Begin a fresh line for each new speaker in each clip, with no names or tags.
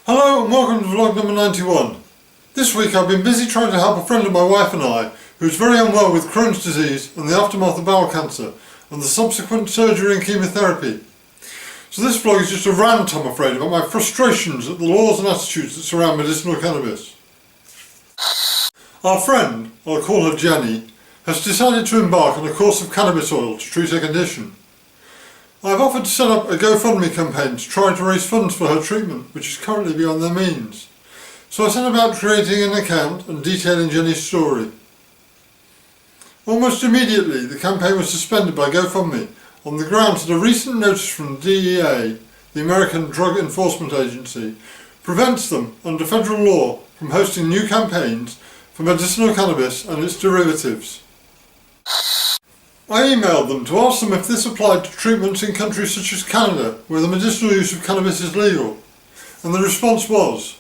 Hello and welcome to vlog number 91. This week I've been busy trying to help a friend of my wife and I who is very unwell with Crohn's disease and the aftermath of bowel cancer and the subsequent surgery and chemotherapy. So this vlog is just a rant, I'm afraid, about my frustrations at the laws and attitudes that surround medicinal cannabis. Our friend, I'll call her Jenny, has decided to embark on a course of cannabis oil to treat her condition. I've offered to set up a GoFundMe campaign to try to raise funds for her treatment, which is currently beyond their means. So I set about creating an account and detailing Jenny's story. Almost immediately, the campaign was suspended by GoFundMe on the grounds that a recent notice from the DEA, the American Drug Enforcement Agency, prevents them, under federal law, from hosting new campaigns for medicinal cannabis and its derivatives. I emailed them to ask them if this applied to treatments in countries such as Canada, where the medicinal use of cannabis is legal, and the response was,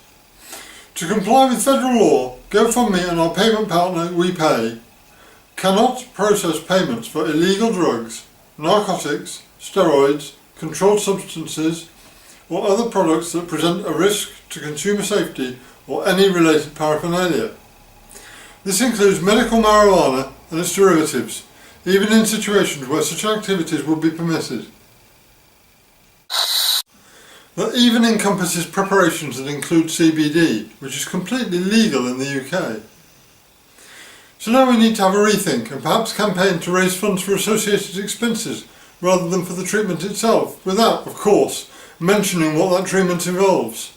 to comply with federal law, GoFundMe and our payment partner WePay cannot process payments for illegal drugs, narcotics, steroids, controlled substances, or other products that present a risk to consumer safety or any related paraphernalia. This includes medical marijuana and its derivatives, even in situations where such activities would be permitted. That even encompasses preparations that include CBD, which is completely legal in the UK. So now we need to have a rethink and perhaps campaign to raise funds for associated expenses rather than for the treatment itself, without, of course, mentioning what that treatment involves.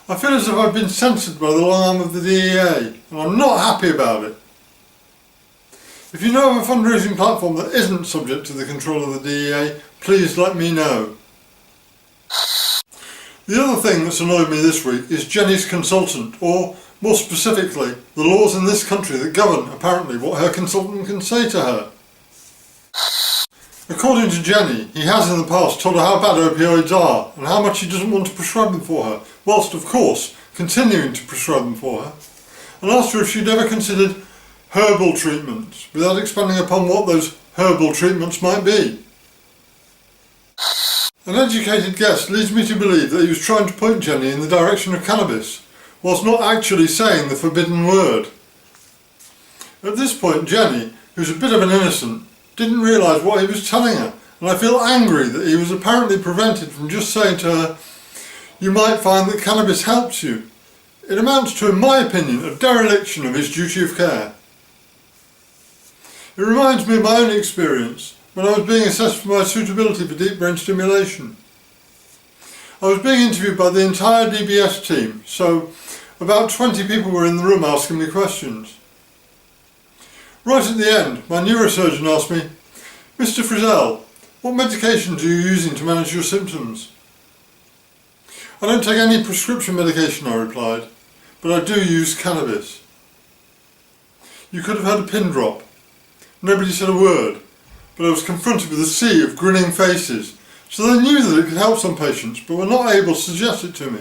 I feel as if I've been censored by the long arm of the DEA, and I'm not happy about it. If you know of a fundraising platform that isn't subject to the control of the DEA, please let me know. The other thing that's annoyed me this week is Jenny's consultant, or more specifically, the laws in this country that govern, apparently, what her consultant can say to her. According to Jenny, he has in the past told her how bad opioids are and how much he doesn't want to prescribe them for her, whilst of course continuing to prescribe them for her, and asked her if she'd ever considered herbal treatments, without expanding upon what those herbal treatments might be. An educated guess leads me to believe that he was trying to point Jenny in the direction of cannabis, whilst not actually saying the forbidden word. At this point, Jenny, who's a bit of an innocent, didn't realise what he was telling her, and I feel angry that he was apparently prevented from just saying to her, "You might find that cannabis helps you." It amounts to, in my opinion, a dereliction of his duty of care. It reminds me of my own experience when I was being assessed for my suitability for deep brain stimulation. I was being interviewed by the entire DBS team, so about 20 people were in the room asking me questions. Right at the end, my neurosurgeon asked me, "Mr. Frizell, what medications are you using to manage your symptoms?" "I don't take any prescription medication," I replied, "but I do use cannabis." You could have heard a pin drop. Nobody said a word, but I was confronted with a sea of grinning faces, so they knew that it could help some patients, but were not able to suggest it to me.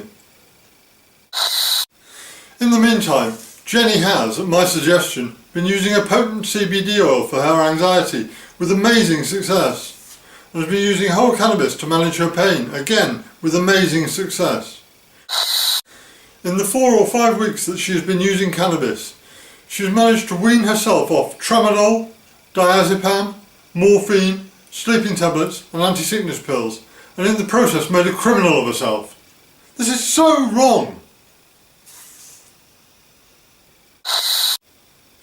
In the meantime, Jenny has, at my suggestion, been using a potent CBD oil for her anxiety with amazing success, and has been using whole cannabis to manage her pain, again with amazing success. In the 4 or 5 weeks that she has been using cannabis, she has managed to wean herself off tramadol, diazepam, morphine, sleeping tablets and anti-sickness pills, and in the process made a criminal of herself. This is so wrong!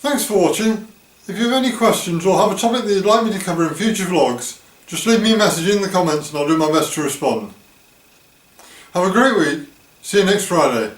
Thanks for watching. If you have any questions or have a topic that you'd like me to cover in future vlogs, just leave me a message in the comments and I'll do my best to respond. Have a great week. See you next Friday.